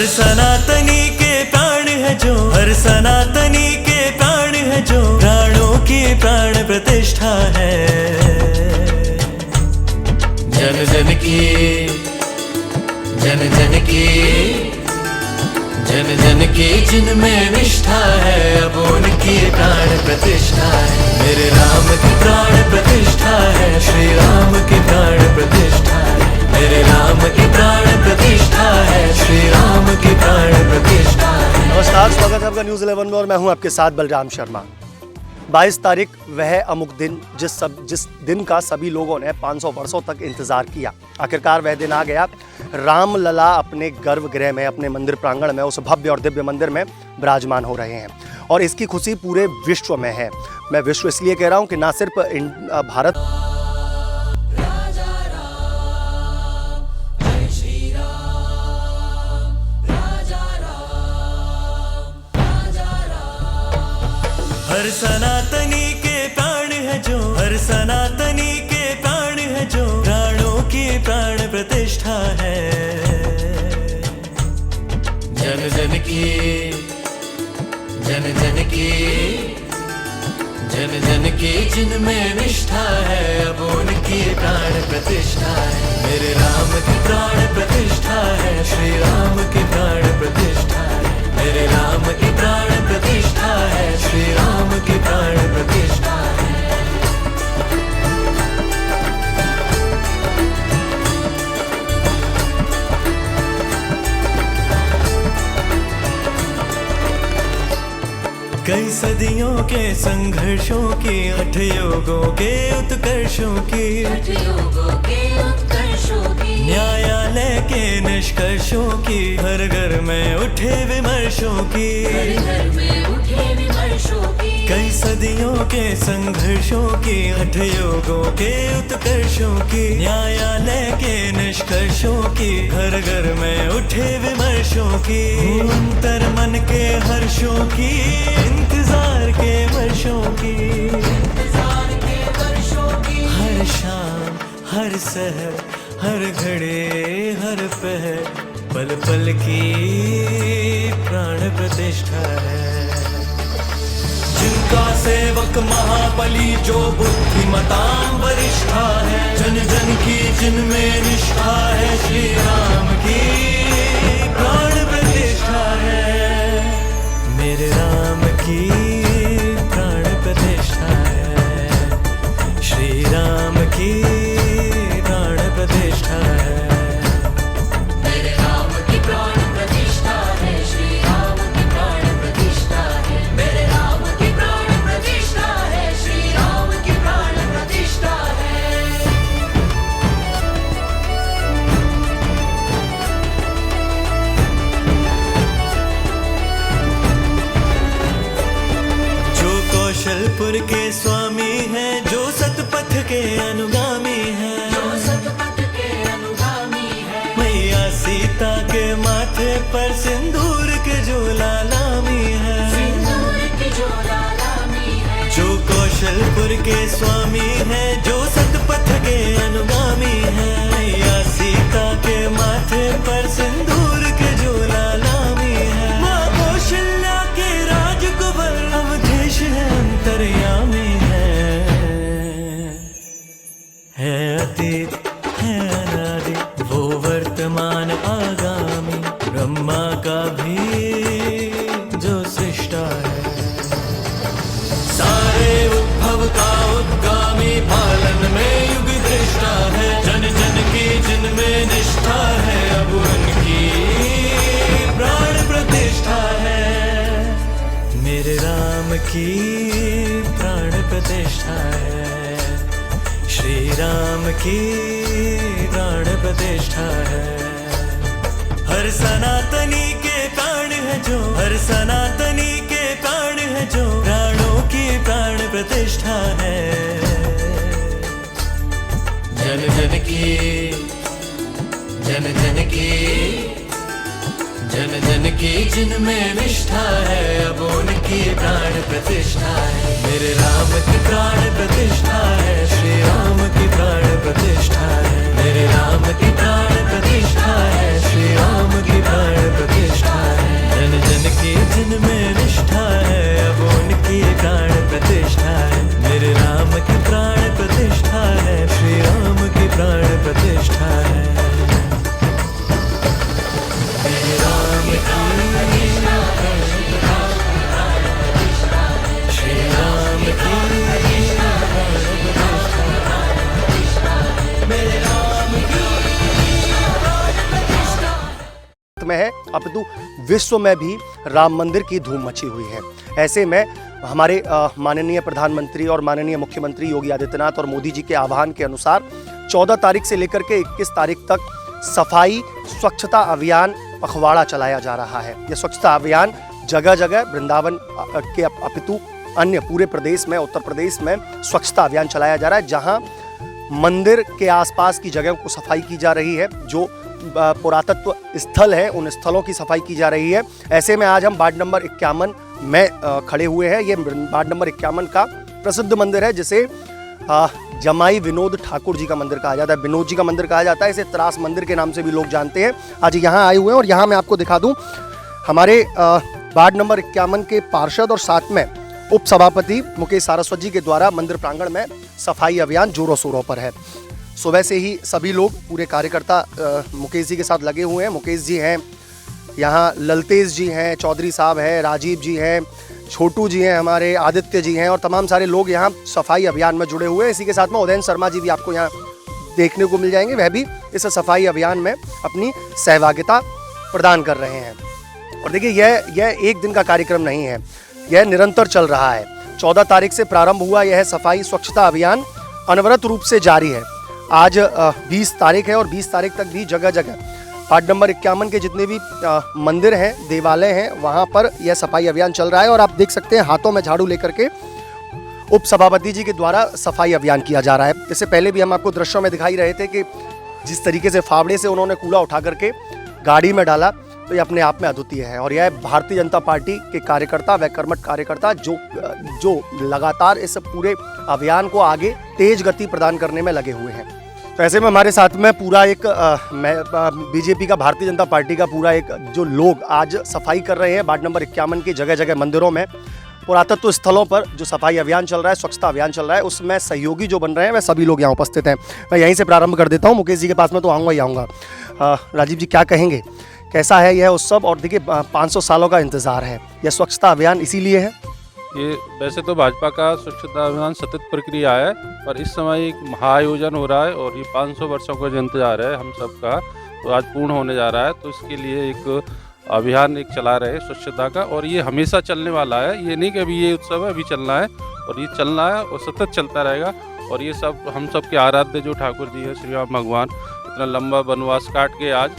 हर सनातनी के प्राण है जो, हर सनातनी के प्राण है जो, प्राणों की प्राण प्रतिष्ठा है। जन जन की, जन जन की, जन जन की जिनमें निष्ठा है, अब उनकी प्राण प्रतिष्ठा है। मेरे राम की प्राण प्रतिष्ठा है, श्री राम की प्राण प्रतिष्ठा है। मेरे राम की प्राण प्रतिष्ठा है, श्री राम की प्राण प्रतिष्ठा है। नमस्कार, स्वागत है आपका न्यूज़ 11 में और मैं हूं आपके साथ बलराम शर्मा। 22 तारीख वह अमुक दिन जिस दिन का सभी लोगों ने 500 वर्षों तक इंतजार किया। आखिरकार वह दिन आ गया। रामलला अपने गर्भगृह में, अपने मंदिर प्रांगण में, उस भव्य और दिव्य मंदिर में विराजमान हो रहे हैं और इसकी खुशी पूरे विश्व में है। मैं विश्व इसलिए कह रहा हूं कि ना सिर्फ भारत हर सनातनी के प्राण है जो, हर सनातनी के प्राण है जो, प्राणों की प्राण प्रतिष्ठा है। जन जन की, जन जन की, जन जन की जिनमें निष्ठा है, अब उनकी प्राण प्रतिष्ठा है। मेरे राम की प्राण प्रतिष्ठा है, श्री राम की प्राण प्रतिष्ठा है। मेरे राम की प्राण प्रतिष्ठा है, श्री राम की प्राण प्रतिष्ठा है। कई सदियों के संघर्षों की, 8 योगों के उत्कर्षों की, न्यायालय के निष्कर्षों की, घर घर में उठे विमर्शों की, कई सदियों के संघर्षों की, 8 योगों के उत्कर्षों की, न्यायालय के निष्कर्षों की, घर घर में उठे विमर्शों की, अंतर मन के हर्षों की, इंतजार के वर्षों की, हर शाम हर सहर हर घड़े हर पहर, पल पल की प्राण प्रतिष्ठा है। जिनका सेवक महाबली जो बुद्धिमतां वरिष्ठा है, जन जन की जिनमें निष्ठा है, श्री राम की प्राण प्रतिष्ठा है। मेरे राम की प्राण प्रतिष्ठा है, श्री राम की प्राण प्रतिष्ठा है। मेरे राम की प्राण प्रतिष्ठा है, श्री राम की प्राण प्रतिष्ठा है। मेरे राम की प्राण प्रतिष्ठा है, श्री राम की प्राण प्रतिष्ठा है। जो कौशलपुर के स्वामी हैं, जो सतपथ के अनुगामी हैं, जो सतपथ के अनुगामी है, मैया सीता के माथे पर सिंदूर के जो लालामी है, सिंदूर की जो लालामी है। जो कौशलपुर के स्वामी हैं, जो सतपथ के अनुगामी हैं, मैया सीता के माथे पर सिंदूर के जो लालामी है, माँ कौशल्या के राजकुंवर अवधेश है, अंतर्यामी है अतीत है अनादि, वो वर्तमान आगामी, ब्रह्मा का भी जो सृष्टा है, सारे उद्भव का उद्गामी, पालन में युग दृष्टा है। जन जन की जिनमें निष्ठा है, अब उनकी प्राण प्रतिष्ठा है। मेरे राम की प्राण प्रतिष्ठा है, श्री राम की प्राण प्रतिष्ठा है। हर सनातनी के प्राण है जो, हर सनातनी के प्राण है जो, प्राणों की प्राण प्रतिष्ठा है। जन जन की, जन जन की, जन जन की जिनमें निष्ठा है, अब उनकी प्राण प्रतिष्ठा है। मेरे राम की प्राण प्रतिष्ठा है, श्री राम की प्राण प्रतिष्ठा है। मेरे राम की प्राण प्रतिष्ठा है, श्री राम की प्राण प्रतिष्ठा में है अपितु विश्व में भी राम मंदिर की धूम मची हुई है। ऐसे में हमारे माननीय प्रधानमंत्री और माननीय मुख्यमंत्री योगी आदित्यनाथ और मोदी जी के आह्वान के अनुसार 14 तारीख से लेकर के 21 तारीख तक सफाई स्वच्छता अभियान पखवाड़ा चलाया जा रहा है। यह स्वच्छता अभियान जगह जगह वृंदावन के अपितु अन्य पूरे प्रदेश में, उत्तर प्रदेश में स्वच्छता अभियान चलाया जा रहा है, जहां मंदिर के आसपास की जगहों को सफाई की जा रही है। जो पुरातत्व स्थल है उन स्थलों की सफाई की जा रही है। ऐसे में आज हम वार्ड नंबर 51 में खड़े हुए हैं। ये वार्ड नंबर 51 का प्रसिद्ध मंदिर है, जिसे जमाई विनोद ठाकुर जी का मंदिर कहा जाता है, विनोद जी का मंदिर कहा जाता है। इसे त्रास मंदिर के नाम से भी लोग जानते हैं। आज यहाँ आए हुए हैं और यहाँ मैं आपको दिखा दूँ, हमारे वार्ड नंबर 51 के पार्षद और साथ में उप सभापति मुकेश सारस्वत जी के द्वारा मंदिर प्रांगण में सफाई अभियान जोरों शोरों पर है। सुबह से ही सभी लोग, पूरे कार्यकर्ता मुकेश जी के साथ लगे हुए हैं। मुकेश जी हैं, यहाँ ललतेश जी हैं, चौधरी साहब हैं, राजीव जी हैं, छोटू जी हैं, हमारे आदित्य जी हैं और तमाम सारे लोग यहाँ सफाई अभियान में जुड़े हुए हैं। इसी के साथ में उदयन शर्मा जी भी आपको यहाँ देखने को मिल जाएंगे, वह भी इस सफाई अभियान में अपनी सहभागिता प्रदान कर रहे हैं। और देखिए यह एक दिन का कार्यक्रम नहीं है, यह निरंतर चल रहा है। 14 तारीख से प्रारंभ हुआ यह सफाई स्वच्छता अभियान अनवरत रूप से जारी है। आज 20 तारीख है और 20 तारीख तक भी जगह जगह वार्ड नंबर 51 के जितने भी मंदिर हैं, देवालय हैं, वहाँ पर यह सफाई अभियान चल रहा है। और आप देख सकते हैं हाथों में झाड़ू लेकर के उप सभापति जी के द्वारा सफाई अभियान किया जा रहा है। इससे पहले भी हम आपको दृश्यों में दिखाई रहे थे कि जिस तरीके से फावड़े से उन्होंने कूड़ा उठा करके गाड़ी में डाला, तो ये अपने आप में अद्वितीय है। और यह भारतीय जनता पार्टी के कार्यकर्ता व कर्मठ कार्यकर्ता जो लगातार इस पूरे अभियान को आगे तेज गति प्रदान करने में लगे हुए हैं। तो ऐसे में हमारे साथ में पूरा एक बीजेपी का, भारतीय जनता पार्टी का पूरा एक जो लोग आज सफाई कर रहे हैं वार्ड नंबर 51 की जगह जगह मंदिरों में, पुरातत्व स्थलों पर जो सफाई अभियान चल रहा है, स्वच्छता अभियान चल रहा है, उसमें सहयोगी जो बन रहे हैं वह सभी लोग यहाँ उपस्थित हैं। मैं यहीं से प्रारंभ कर देता हूँ, मुकेश जी के पास में तो आऊँगा ही आऊँगा। राजीव जी, क्या कहेंगे, कैसा है यह उत्सव? और देखिए 500 सालों का इंतज़ार है, यह स्वच्छता अभियान इसीलिए है। ये वैसे तो भाजपा का स्वच्छता अभियान सतत प्रक्रिया है, पर इस समय एक महाआयोजन हो रहा है और ये 500 वर्षों का जो इंतजार है हम सबका, तो आज पूर्ण होने जा रहा है। तो इसके लिए एक अभियान चला रहे हैं स्वच्छता का, और ये हमेशा चलने वाला है। ये नहीं कि अभी ये उत्सव है, अभी चलना है, और ये चलना है और सतत चलता रहेगा। और ये सब हम सब के आराध्य जो ठाकुर जी है, श्री राम भगवान, इतना लंबा वनवास काट के आज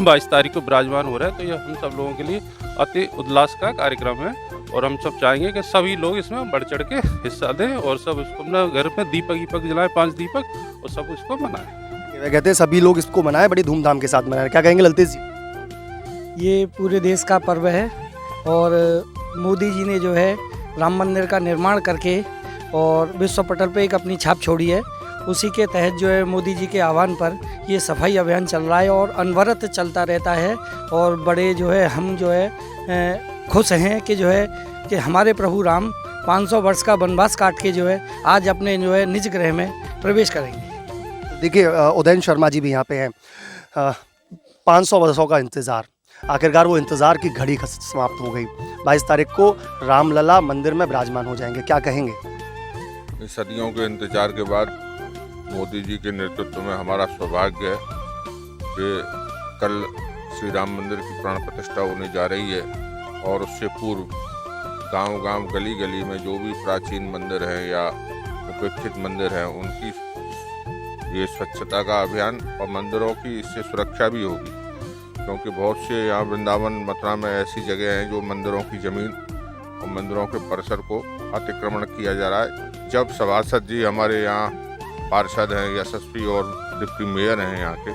22 तारीख को विराजमान हो रहा है। तो ये हम सब लोगों के लिए अति उल्लास का कार्यक्रम है, और हम सब चाहेंगे कि सभी लोग इसमें बढ़ चढ़ के हिस्सा दें और सब इसको अपना घर में दीपक जलाएं, 5 दीपक, और सब इसको मनाएं। वे कहते हैं सभी लोग इसको मनाएं, बड़ी धूमधाम के साथ मनाएं। क्या कहेंगे ललतेश जी? ये पूरे देश का पर्व है और मोदी जी ने जो है राम मंदिर का निर्माण करके और विश्व पटल पे एक अपनी छाप छोड़ी है। उसी के तहत जो है मोदी जी के आह्वान पर ये सफाई अभियान चल रहा है और अनवरत चलता रहता है। और बड़े जो है हम जो है खुश हैं कि जो है कि हमारे प्रभु राम 500 वर्ष का वनवास काट के जो है आज अपने जो है निज गृह में प्रवेश करेंगे। देखिए उदयन शर्मा जी भी यहाँ पे हैं। 500 वर्षों का इंतज़ार, आखिरकार वो इंतज़ार की घड़ी समाप्त हो गई। 22 तारीख को रामलला मंदिर में विराजमान हो जाएंगे, क्या कहेंगे? सदियों के इंतजार के बाद मोदी जी के नेतृत्व में हमारा सौभाग्य है कि कल श्री राम मंदिर की प्राण प्रतिष्ठा होने जा रही है। और उससे पूर्व गांव-गांव, गली-गली में जो भी प्राचीन मंदिर हैं या उपेक्षित मंदिर हैं, उनकी ये स्वच्छता का अभियान और मंदिरों की इससे सुरक्षा भी होगी, क्योंकि बहुत से यहाँ वृंदावन, मथुरा में ऐसी जगह हैं जो मंदिरों की ज़मीन और मंदिरों के परिसर को अतिक्रमण किया जा रहा है। जब सभासद जी हमारे यहाँ पार्षद हैं, यशस्वी और डिप्टी मेयर हैं यहाँ के,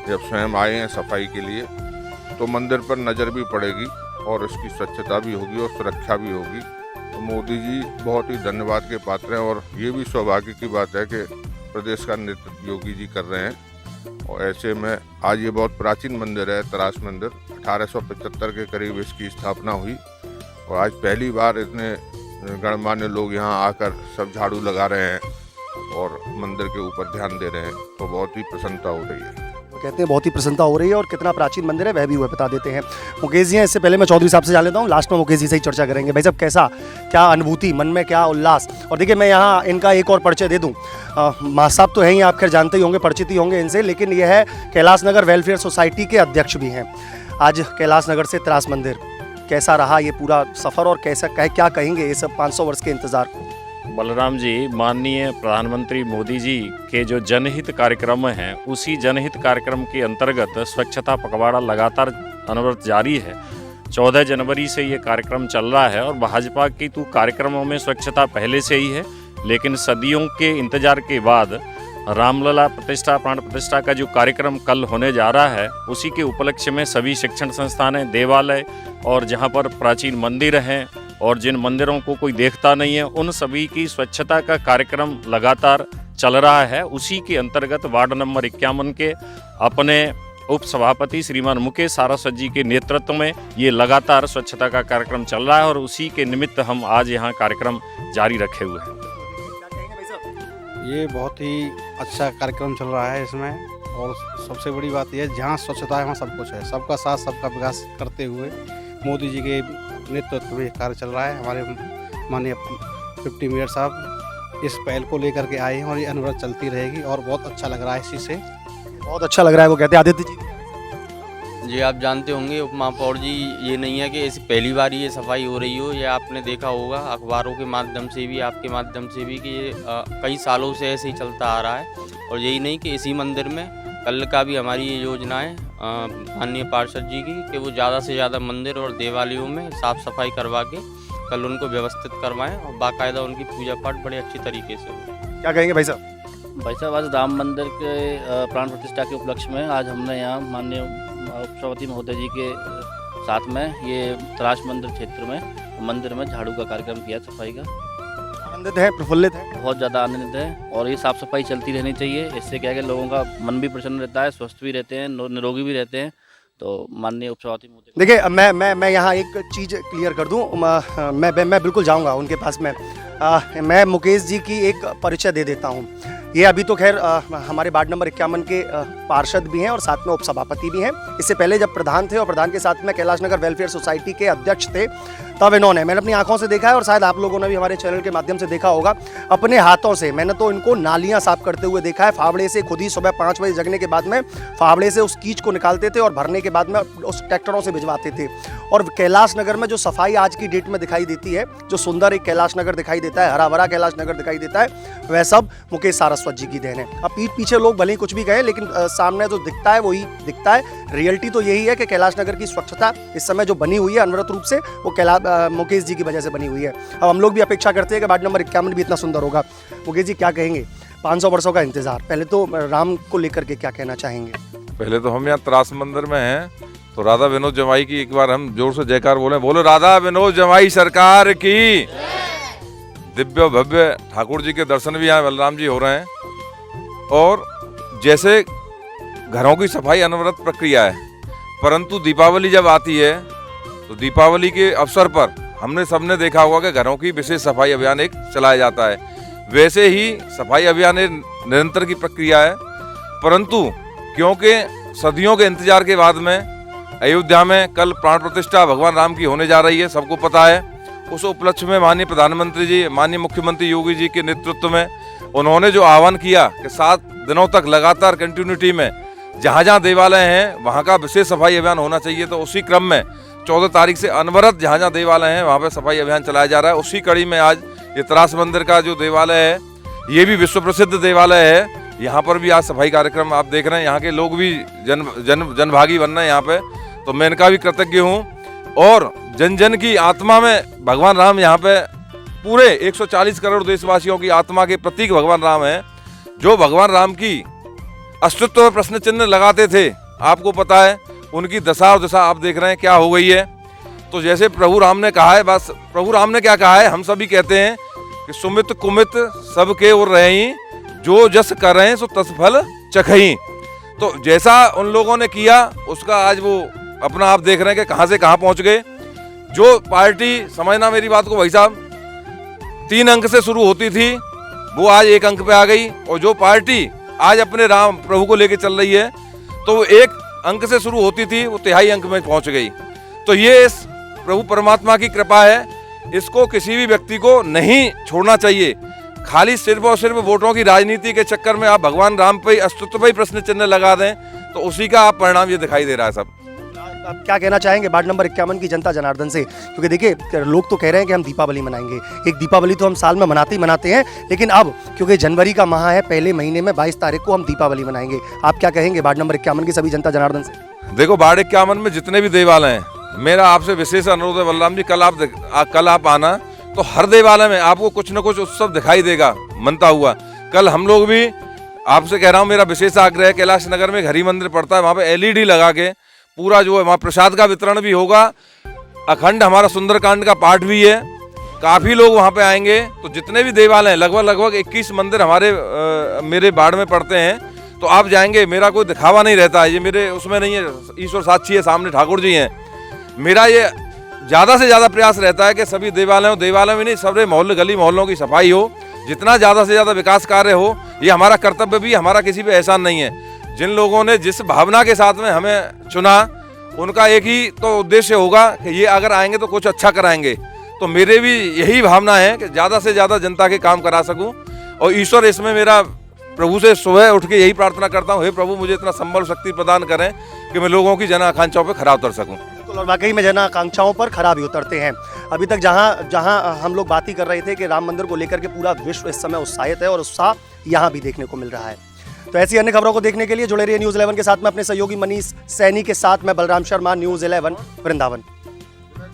जब स्वयं आए हैं सफाई के लिए, तो मंदिर पर नज़र भी पड़ेगी और उसकी स्वच्छता भी होगी और सुरक्षा भी होगी। तो मोदी जी बहुत ही धन्यवाद के पात्र हैं। और ये भी सौभाग्य की बात है कि प्रदेश का नेतृत्व योगी जी कर रहे हैं। और ऐसे में आज ये बहुत प्राचीन मंदिर है, तरास मंदिर, 1875 के करीब इसकी स्थापना हुई। और आज पहली बार इतने गणमान्य लोग यहाँ आकर सब झाड़ू लगा रहे हैं और मंदिर के ऊपर ध्यान दे रहे हैं, तो बहुत ही प्रसन्नता हो रही है। कहते हैं बहुत ही प्रसन्नता हो रही है। और कितना प्राचीन मंदिर है वह भी बता देते हैं मुकेश जी हैं। इससे पहले मैं चौधरी साहब से जान लेता हूँ, लास्ट में मुकेश जी से ही चर्चा करेंगे। भाई साहब, कैसा, क्या अनुभूति, मन में क्या उल्लास? और देखिए मैं यहाँ इनका एक और परिचय दे दूँ। माँ साहब तो हैं ही, आप खैर जानते ही होंगे, परिचित ही होंगे इनसे, लेकिन ये है कैलाश नगर वेलफेयर सोसाइटी के अध्यक्ष भी हैं। आज कैलाश नगर से त्रास मंदिर, कैसा रहा ये पूरा सफ़र और कैसा क्या कहेंगे ये सब 500 वर्ष के इंतज़ार को? बलराम जी, माननीय प्रधानमंत्री मोदी जी के जो जनहित कार्यक्रम हैं, उसी जनहित कार्यक्रम के अंतर्गत स्वच्छता पखवाड़ा लगातार अनवरत जारी है। 14 जनवरी से ये कार्यक्रम चल रहा है और भाजपा की तो कार्यक्रमों में स्वच्छता पहले से ही है, लेकिन सदियों के इंतजार के बाद रामलला प्रतिष्ठा प्राण प्रतिष्ठा का जो कार्यक्रम कल होने जा रहा है, उसी के उपलक्ष्य में सभी शिक्षण संस्थानें, देवालय और जहाँ पर प्राचीन मंदिर हैं और जिन मंदिरों को कोई देखता नहीं है, उन सभी की स्वच्छता का कार्यक्रम लगातार चल रहा है। उसी के अंतर्गत वार्ड नंबर 51 के अपने उप सभापति श्रीमान मुकेश सारस्वत जी के नेतृत्व में ये लगातार स्वच्छता का कार्यक्रम चल रहा है और उसी के निमित्त हम आज यहाँ कार्यक्रम जारी रखे हुए हैं। ये बहुत ही अच्छा कार्यक्रम चल रहा है इसमें, और सबसे बड़ी बात यह है जहाँ स्वच्छता है वहाँ सब कुछ है। सबका साथ सबका विकास करते हुए मोदी जी के नेतृत्व में कार्य चल रहा है। हमारे माननीय डिप्टी मेयर साहब इस पहल को लेकर के आए हैं और ये अनवरत चलती रहेगी और बहुत अच्छा लग रहा है इसी से। बहुत अच्छा लग रहा है वो कहते हैं। आदित्य जी, जी आप जानते होंगे उप महापौर जी, ये नहीं है कि ऐसी पहली बार ये सफाई हो रही हो। ये आपने देखा होगा अखबारों के माध्यम से भी, आपके माध्यम से भी, कि ये कई सालों से ऐसे ही चलता आ रहा है। और यही नहीं कि इसी मंदिर में कल का भी हमारी ये योजना है माननीय पार्षद जी की कि वो ज़्यादा से ज़्यादा मंदिर और देवालयों में साफ़ सफाई करवा के कल उनको व्यवस्थित करवाएं और बाकायदा उनकी पूजा पाठ बड़े अच्छी तरीके से हो। क्या कहेंगे भाई साहब? भाई साहब, आज राम मंदिर के प्राण प्रतिष्ठा के उपलक्ष्य में आज हमने यहाँ माननीय उपसभापति महोदय जी के साथ में ये त्रास मंदिर क्षेत्र में मंदिर में झाड़ू का कार्यक्रम किया, सफाई का। आनंदित है, प्रफुल्लित है? बहुत ज़्यादा आनंदित है और ये साफ़ सफाई चलती रहनी चाहिए। इससे क्या है कि लोगों का मन भी प्रसन्न रहता है, स्वस्थ भी रहते हैं, निरोगी भी रहते हैं। तो माननीय उपसभापति महोदय, देखिए मैं यहाँ एक चीज़ क्लियर कर दूँ। मैं बिल्कुल जाऊँगा उनके पास में। मैं मुकेश जी की एक परिचय दे देता हूँ। ये अभी तो खैर हमारे वार्ड नंबर 51 के पार्षद भी हैं और साथ में उपसभापति भी हैं। इससे पहले जब प्रधान थे और प्रधान के साथ में कैलाश नगर वेलफेयर सोसाइटी के अध्यक्ष थे, तब मैंने अपनी आंखों से देखा है और शायद आप लोगों ने भी हमारे चैनल के माध्यम से देखा होगा। अपने हाथों से मैंने तो इनको नालियाँ साफ करते हुए देखा है। फावड़े से खुद ही सुबह 5 बजे जगने के बाद में फावड़े से उस कीच को निकालते थे और भरने के बाद में उस ट्रैक्टरों से भिजवाते थे। और कैलाश नगर में जो सफाई आज की डेट में दिखाई देती है, जो सुंदर एक कैलाश नगर दिखाई देता है, हरा भरा कैलाश नगर दिखाई देता है, वह सब मुकेश सारस्वत जी की देन है। अब पीठ पीछे लोग भले ही कुछ भी कहें, लेकिन सामने जो दिखता है वही दिखता है। रियलिटी तो यही है कि कैलाश नगर की स्वच्छता इस समय जो बनी हुई है अनवरत रूप से, वो मुकेश जी की वजह से बनी हुई है। अब हम लोग भी अपेक्षा करते हैं कि वार्ड नंबर 51 भी इतना सुंदर होगा। मुकेश जी, क्या कहेंगे? 500 वर्षों का इंतजार, पहले तो राम को लेकर के क्या कहना चाहेंगे? पहले तो हम यहाँ त्रास मंदिर में हैं, तो राधा विनोद जमाई की एक बार हम जोर से जयकार बोलो राधा विनोद जमाई सरकार की। दिव्य भव्य ठाकुर जी के दर्शन भी यहाँ बलराम जी हो रहे हैं। और जैसे घरों की सफाई अनवरत प्रक्रिया है, परंतु दीपावली जब आती है तो दीपावली के अवसर पर हमने सबने देखा होगा कि घरों की विशेष सफाई अभियान एक चलाया जाता है। वैसे ही सफाई अभियान निरंतर की प्रक्रिया है, परंतु क्योंकि सदियों के इंतजार के बाद में अयोध्या में कल प्राण प्रतिष्ठा भगवान राम की होने जा रही है, सबको पता है। उस उपलक्ष्य में माननीय प्रधानमंत्री जी, माननीय मुख्यमंत्री योगी जी के नेतृत्व में उन्होंने जो आह्वान किया कि 7 दिनों तक लगातार कंटिन्यूटी में जहाँ जहाँ देवालय हैं वहाँ का विशेष सफाई अभियान होना चाहिए, तो उसी क्रम में 14 तारीख से अनवरत जहाँ जहाँ देवालय हैं वहाँ पर सफाई अभियान चलाया जा रहा है। उसी कड़ी में आज ये त्रास मंदिर का जो देवालय है, ये भी विश्व प्रसिद्ध देवालय है। यहाँ पर भी आज सफाई कार्यक्रम आप देख रहे हैं, यहाँ के लोग भी जनभागी बन रहे हैं यहाँ पे, तो मैं इनका भी कृतज्ञ हूँ। और जन जन की आत्मा में भगवान राम यहाँ पे पूरे 140 करोड़ देशवासियों की आत्मा के प्रतीक भगवान राम हैं, जो भगवान राम की अस्तित्व में प्रश्न चिन्ह लगाते थे। आपको पता है उनकी दशा और दशा आप देख रहे हैं क्या हो गई है। तो जैसे प्रभु राम ने कहा है, बस प्रभु राम ने क्या कहा है, हम सभी कहते हैं कि सुमित कुमित सबके ओर रही, जो जस कर रहे हैं सो तत्फल चखई। तो जैसा उन लोगों ने किया उसका आज वो अपना आप देख रहे हैं कि कहाँ से कहाँ पहुँच गए। जो पार्टी, समझना मेरी बात को भाई साहब, 3 अंक से शुरू होती थी वो आज 1 अंक पे आ गई। और जो पार्टी आज अपने राम प्रभु को लेके चल रही है, तो वो 1 अंक से शुरू होती थी वो 3/4 अंक में पहुंच गई। तो ये इस प्रभु परमात्मा की कृपा है, इसको किसी भी व्यक्ति को नहीं छोड़ना चाहिए। खाली सिर्फ और सिर्फ वोटों की राजनीति के चक्कर में आप भगवान राम पे अस्तित्व पे ही प्रश्न चिन्ह लगा दें, तो उसी का आप परिणाम ये दिखाई दे रहा है। सब आप क्या कहना चाहेंगे वार्ड नंबर 51 की जनता जनार्दन से? क्योंकि देखिए लोग तो कह रहे हैं कि हम दीपावली मनाएंगे, एक दीपावली तो हम साल में मनाते ही मनाते हैं, लेकिन अब क्योंकि जनवरी का माह है, पहले महीने में 22 तारीख को हम दीपावली मनाएंगे। आप क्या कहेंगे वार्ड नंबर 51 की सभी जनता जनार्दन से? देखो, वार्ड 51 में जितने भी देवालय हैं, मेरा आपसे विशेष अनुरोध है बलराम जी, कल आप आना, तो हर देवालय में आपको कुछ न कुछ उत्सव दिखाई देगा मनता हुआ। कल हम लोग भी, आपसे कह रहा हूँ, मेरा विशेष आग्रह है, कैलाश नगर में एक हरि मंदिर पड़ता है, वहाँ पे LED लगा के पूरा जो है वहाँ प्रसाद का वितरण भी होगा, अखंड हमारा सुंदरकांड का पाठ भी है, काफ़ी लोग वहाँ पे आएंगे। तो जितने भी देवालय हैं, लगभग 21 मंदिर हमारे मेरे वार्ड में पड़ते हैं, तो आप जाएंगे, मेरा कोई दिखावा नहीं रहता है, ये मेरे उसमें नहीं है, ईश्वर साक्षी है, सामने ठाकुर जी हैं। मेरा ये ज़्यादा से ज़्यादा प्रयास रहता है कि सभी देवालयों में नहीं, सारे मोहल्ले गली मोहल्लों की सफाई हो, जितना ज़्यादा से ज़्यादा विकास कार्य हो, ये हमारा कर्तव्य भी, हमारा किसी पे एहसान नहीं है। जिन लोगों ने जिस भावना के साथ में हमें चुना, उनका एक ही तो उद्देश्य होगा कि ये अगर आएंगे तो कुछ अच्छा कराएंगे। तो मेरे भी यही भावना है कि ज़्यादा से ज़्यादा जनता के काम करा सकूं, और ईश्वर इसमें मेरा प्रभु से सुबह उठ के यही प्रार्थना करता हूँ, हे प्रभु मुझे इतना संबल शक्ति प्रदान करें कि मैं लोगों की जन आकांक्षाओं पर खरा उतर सकूँ। और वाकई में जन आकांक्षाओं पर खरा भी उतरते हैं। अभी तक जहां हम लोग बात ही कर रहे थे कि राम मंदिर को लेकर के पूरा विश्व इस समय उत्साहित है, और उत्साह यहाँ भी देखने को मिल रहा है। तो ऐसी अन्य खबरों को देखने के लिए जुड़े रहिए न्यूज़ 11 के साथ में अपने सहयोगी मनीष सैनी के साथ मैं बलराम शर्मा, न्यूज़ 11 वृंदावन।